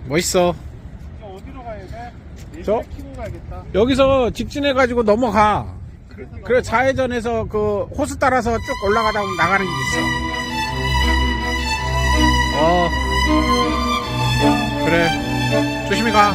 멋있어. 저 어디로 가야 돼? 저? 예비를 키고 가야겠다. 여기서 직진해가지고 넘어가. 그래, 좌회전해서 그 호수 따라서 쭉 올라가다 보면 나가는 길 있어. 그래. 조심히 가.